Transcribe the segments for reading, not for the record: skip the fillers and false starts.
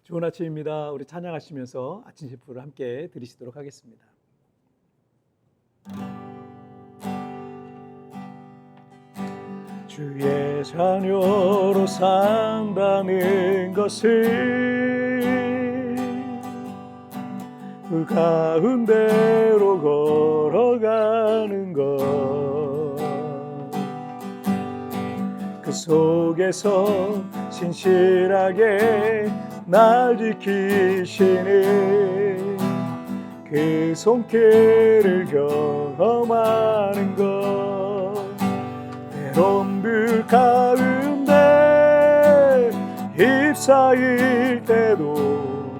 좋은 아침입니다. 우리 찬양하시면서 아침 제풀을 함께 드리시도록 하겠습니다. 주의 자녀로 산다는 것을 그 가운데로 걸어가는 것, 그 속에서 신실하게 날 지키시는 그 손길을 경험하는 것, 때론 불 가운데 휩싸일 때도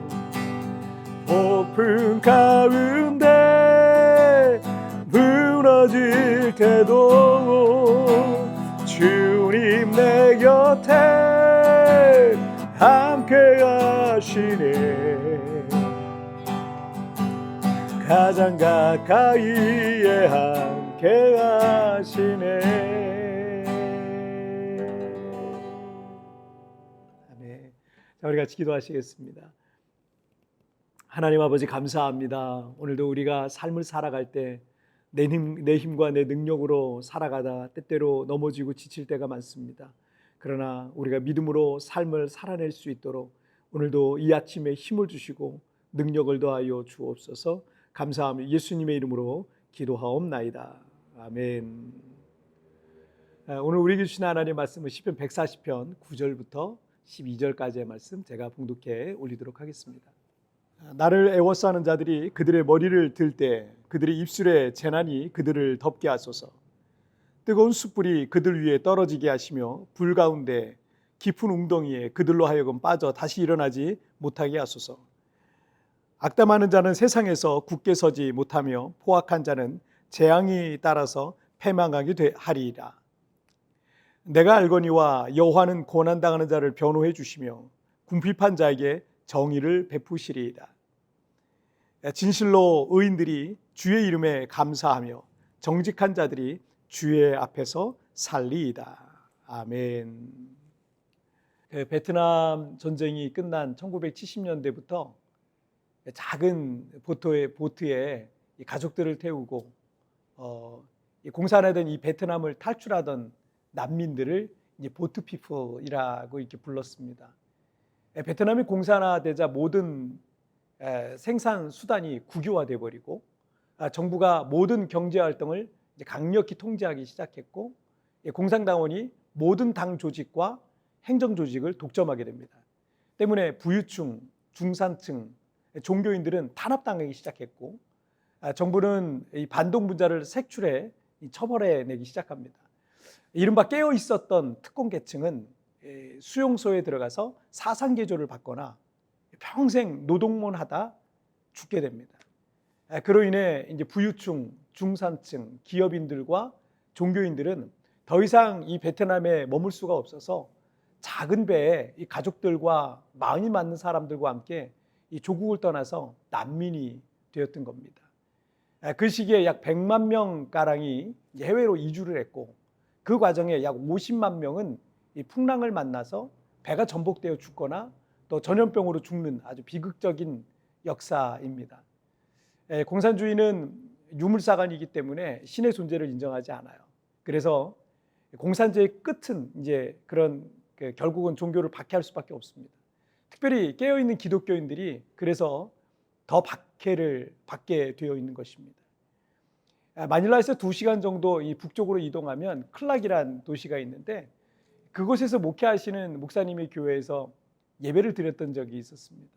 폭풍 가운데 무너질 때도 주님 내 곁에 함께 하시네. 가장 가까이에 함께 하시네. 아멘. 자, 우리 같이 기도하시겠습니다. 하나님 아버지 감사합니다. 오늘도 우리가 삶을 살아갈 때 내 힘과 내 능력으로 살아가다 때때로 넘어지고 지칠 때가 많습니다. 그러나 우리가 믿음으로 삶을 살아낼 수 있도록 오늘도 이 아침에 힘을 주시고 능력을 더하여 주옵소서. 감사하며 예수님의 이름으로 기도하옵나이다. 아멘. 오늘 우리에게 주신 하나님의 말씀은 시편 140편 9절부터 12절까지의 말씀 제가 봉독해 올리도록 하겠습니다. 나를 애워싸는 자들이 그들의 머리를 들 때 그들의 입술에 재난이 그들을 덮게 하소서. 뜨거운 숯불이 그들 위에 떨어지게 하시며 불 가운데 깊은 웅덩이에 그들로 하여금 빠져 다시 일어나지 못하게 하소서. 악담하는 자는 세상에서 굳게 서지 못하며 포악한 자는 재앙이 따라서 패망하게 하리이다. 내가 알거니와 여호와는 고난당하는 자를 변호해 주시며 궁핍한 자에게 정의를 베푸시리이다. 진실로 의인들이 주의 이름에 감사하며 정직한 자들이 주의 앞에서 살리이다. 아멘. 베트남 전쟁이 끝난 1970년대부터 작은 보트에 가족들을 태우고 공산화된 이 베트남을 탈출하던 난민들을 이제 보트피플이라고 이렇게 불렀습니다. 베트남이 공산화되자 모든 생산 수단이 국유화돼 버리고 정부가 모든 경제 활동을 강력히 통제하기 시작했고 공산당원이 모든 당 조직과 행정 조직을 독점하게 됩니다. 때문에 부유층, 중산층, 종교인들은 탄압당하기 시작했고 정부는 이 반동분자를 색출해 처벌해 내기 시작합니다. 이른바 깨어 있었던 특권 계층은 수용소에 들어가서 사상개조를 받거나 평생 노동만 하다 죽게 됩니다. 그로 인해 이제 부유층, 중산층, 기업인들과 종교인들은 더 이상 이 베트남에 머물 수가 없어서 작은 배에 이 가족들과 마음이 맞는 사람들과 함께 이 조국을 떠나서 난민이 되었던 겁니다. 그 시기에 약 100만 명 가량이 해외로 이주를 했고 그 과정에 약 50만 명은 이 풍랑을 만나서 배가 전복되어 죽거나 또 전염병으로 죽는 아주 비극적인 역사입니다. 공산주의는 유물사관이기 때문에 신의 존재를 인정하지 않아요. 그래서 공산주의의 끝은 이제 그런 결국은 종교를 박해할 수밖에 없습니다. 특별히 깨어있는 기독교인들이 그래서 더 박해를 받게 되어 있는 것입니다. 마닐라에서 2시간 정도 이 북쪽으로 이동하면 클락이라는 도시가 있는데 그곳에서 목회하시는 목사님의 교회에서 예배를 드렸던 적이 있었습니다.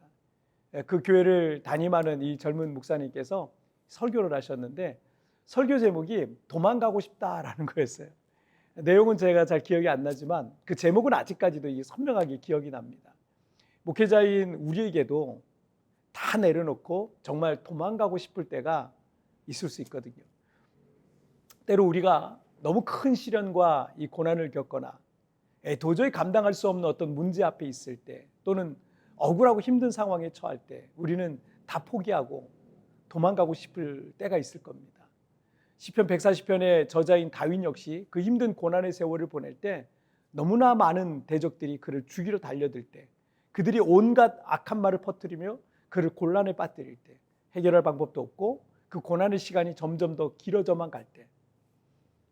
그 교회를 담임하는 이 젊은 목사님께서 설교를 하셨는데 설교 제목이 도망가고 싶다라는 거였어요. 내용은 제가 잘 기억이 안 나지만 그 제목은 아직까지도 선명하게 기억이 납니다. 목회자인 우리에게도 다 내려놓고 정말 도망가고 싶을 때가 있을 수 있거든요. 때로 우리가 너무 큰 시련과 이 고난을 겪거나 도저히 감당할 수 없는 어떤 문제 앞에 있을 때 또는 억울하고 힘든 상황에 처할 때 우리는 다 포기하고 도망가고 싶을 때가 있을 겁니다. 시편 140편의 저자인 다윈 역시 그 힘든 고난의 세월을 보낼 때 너무나 많은 대적들이 그를 죽이러 달려들 때 그들이 온갖 악한 말을 퍼뜨리며 그를 곤란에 빠뜨릴 때, 해결할 방법도 없고 그 고난의 시간이 점점 더 길어져만 갈 때,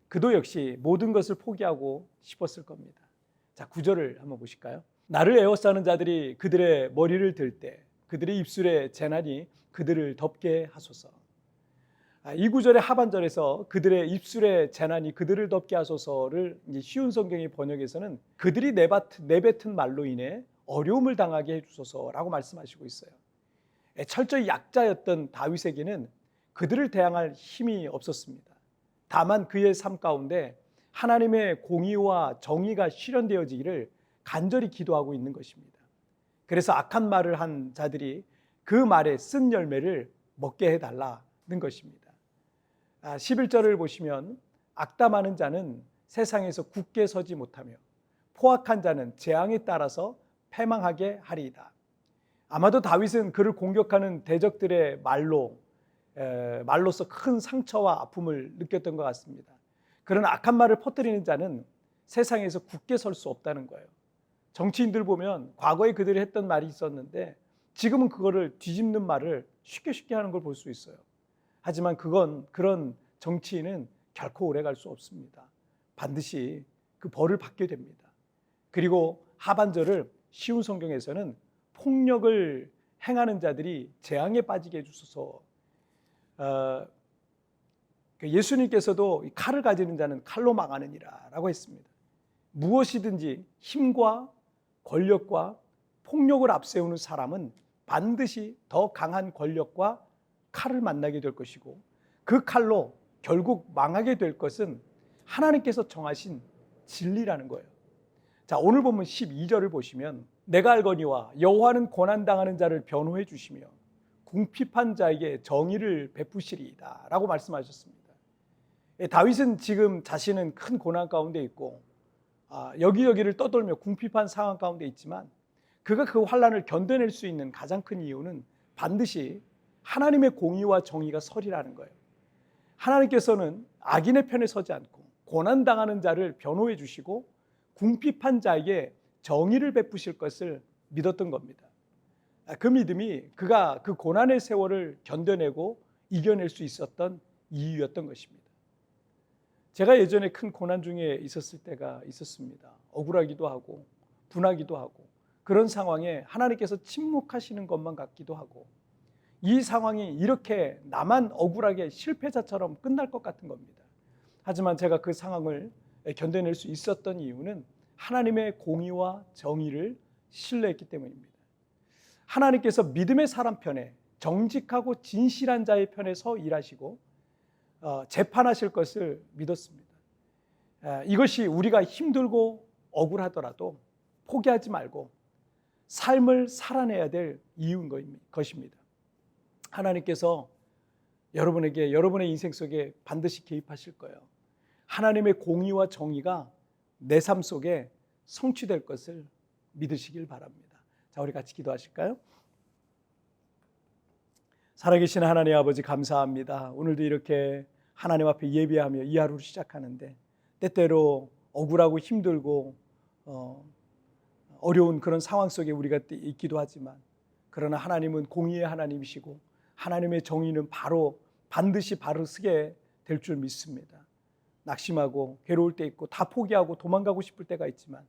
그도 역시 모든 것을 포기하고 싶었을 겁니다. 자, 9절을 한번 보실까요? 나를 에워싸는 자들이 그들의 머리를 들 때 그들의 입술의 재난이 그들을 덮게 하소서. 이 구절의 하반절에서 그들의 입술의 재난이 그들을 덮게 하소서를 이제 쉬운 성경의 번역에서는 그들이 내뱉은 말로 인해 어려움을 당하게 해주소서라고 말씀하시고 있어요. 철저히 약자였던 다윗에게는 그들을 대항할 힘이 없었습니다. 다만 그의 삶 가운데 하나님의 공의와 정의가 실현되어지기를 간절히 기도하고 있는 것입니다. 그래서 악한 말을 한 자들이 그 말에 쓴 열매를 먹게 해달라는 것입니다. 11절을 보시면 악담하는 자는 세상에서 굳게 서지 못하며 포악한 자는 재앙에 따라서 패망하게 하리이다. 아마도 다윗은 그를 공격하는 대적들의 말로서 큰 상처와 아픔을 느꼈던 것 같습니다. 그런 악한 말을 퍼뜨리는 자는 세상에서 굳게 설 수 없다는 거예요. 정치인들 보면 과거에 그들이 했던 말이 있었는데 지금은 그거를 뒤집는 말을 쉽게 하는 걸 볼 수 있어요. 하지만 그런 정치인은 결코 오래갈 수 없습니다. 반드시 그 벌을 받게 됩니다. 그리고 하반절을 쉬운 성경에서는 폭력을 행하는 자들이 재앙에 빠지게 해주소서. 예수님께서도 칼을 가지는 자는 칼로 망하느니라 라고 했습니다. 무엇이든지 힘과 권력과 폭력을 앞세우는 사람은 반드시 더 강한 권력과 칼을 만나게 될 것이고 그 칼로 결국 망하게 될 것은 하나님께서 정하신 진리라는 거예요. 자, 오늘 본문 12절을 보시면 내가 알거니와 여호와는 고난당하는 자를 변호해 주시며 궁핍한 자에게 정의를 베푸시리이다 라고 말씀하셨습니다. 다윗은 지금 자신은 큰 고난 가운데 있고 여기저기를 떠돌며 궁핍한 상황 가운데 있지만 그가 그 환난을 견뎌낼 수 있는 가장 큰 이유는 반드시 하나님의 공의와 정의가 설이라는 거예요. 하나님께서는 악인의 편에 서지 않고 고난당하는 자를 변호해 주시고 궁핍한 자에게 정의를 베푸실 것을 믿었던 겁니다. 그 믿음이 그가 그 고난의 세월을 견뎌내고 이겨낼 수 있었던 이유였던 것입니다. 제가 예전에 큰 고난 중에 있었을 때가 있었습니다. 억울하기도 하고 분하기도 하고 그런 상황에 하나님께서 침묵하시는 것만 같기도 하고 이 상황이 이렇게 나만 억울하게 실패자처럼 끝날 것 같은 겁니다. 하지만 제가 그 상황을 견뎌낼 수 있었던 이유는 하나님의 공의와 정의를 신뢰했기 때문입니다. 하나님께서 믿음의 사람 편에 정직하고 진실한 자의 편에 서 일하시고 재판하실 것을 믿었습니다. 이것이 우리가 힘들고 억울하더라도 포기하지 말고 삶을 살아내야 될 이유인 것입니다. 하나님께서 여러분에게 여러분의 인생 속에 반드시 개입하실 거예요. 하나님의 공의와 정의가 내 삶 속에 성취될 것을 믿으시길 바랍니다. 자, 우리 같이 기도하실까요? 살아계신 하나님 아버지 감사합니다. 오늘도 이렇게 하나님 앞에 예배하며 이 하루를 시작하는데 때때로 억울하고 힘들고 어려운 그런 상황 속에 우리가 있기도 하지만 그러나 하나님은 공의의 하나님이시고 하나님의 정의는 반드시 바로 서게 될 줄 믿습니다. 낙심하고 괴로울 때 있고 다 포기하고 도망가고 싶을 때가 있지만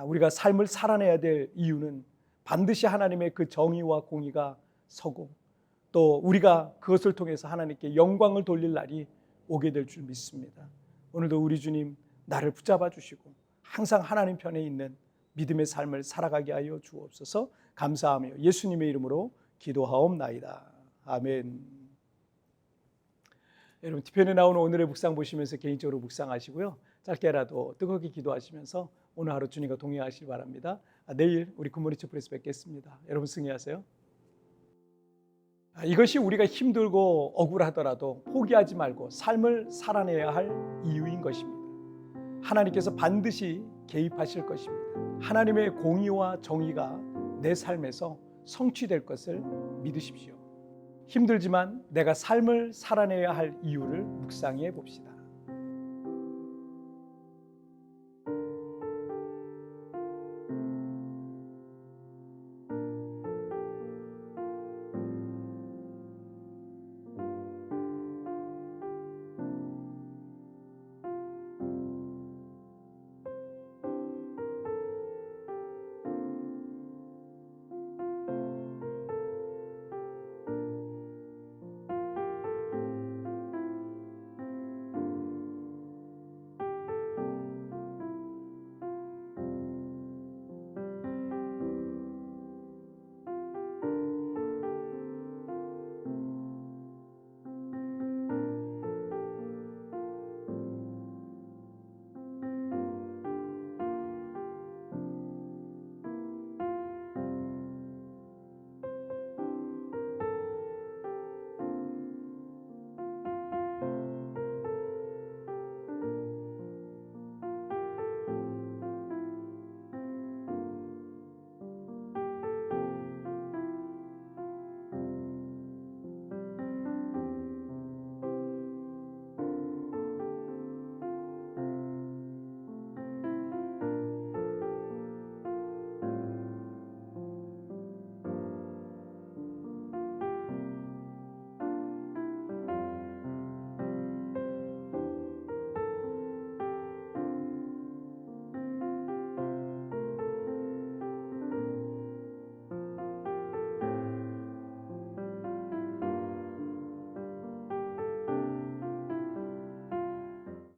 우리가 삶을 살아내야 될 이유는 반드시 하나님의 그 정의와 공의가 서고 또 우리가 그것을 통해서 하나님께 영광을 돌릴 날이 오게 될 줄 믿습니다. 오늘도 우리 주님 나를 붙잡아 주시고 항상 하나님 편에 있는 믿음의 삶을 살아가게 하여 주옵소서. 감사하며 예수님의 이름으로 기도하옵나이다. 아멘. 여러분 뒤편에 나오는 오늘의 묵상 보시면서 개인적으로 묵상하시고요. 짧게라도 뜨겁게 기도하시면서 오늘 하루 주님과 동행하시기 바랍니다. 내일 우리 굿모닝 촛불에서 뵙겠습니다. 여러분 승리하세요. 이것이 우리가 힘들고 억울하더라도 포기하지 말고 삶을 살아내야 할 이유인 것입니다. 하나님께서 반드시 개입하실 것입니다. 하나님의 공의와 정의가 내 삶에서 성취될 것을 믿으십시오. 힘들지만 내가 삶을 살아내야 할 이유를 묵상해 봅시다.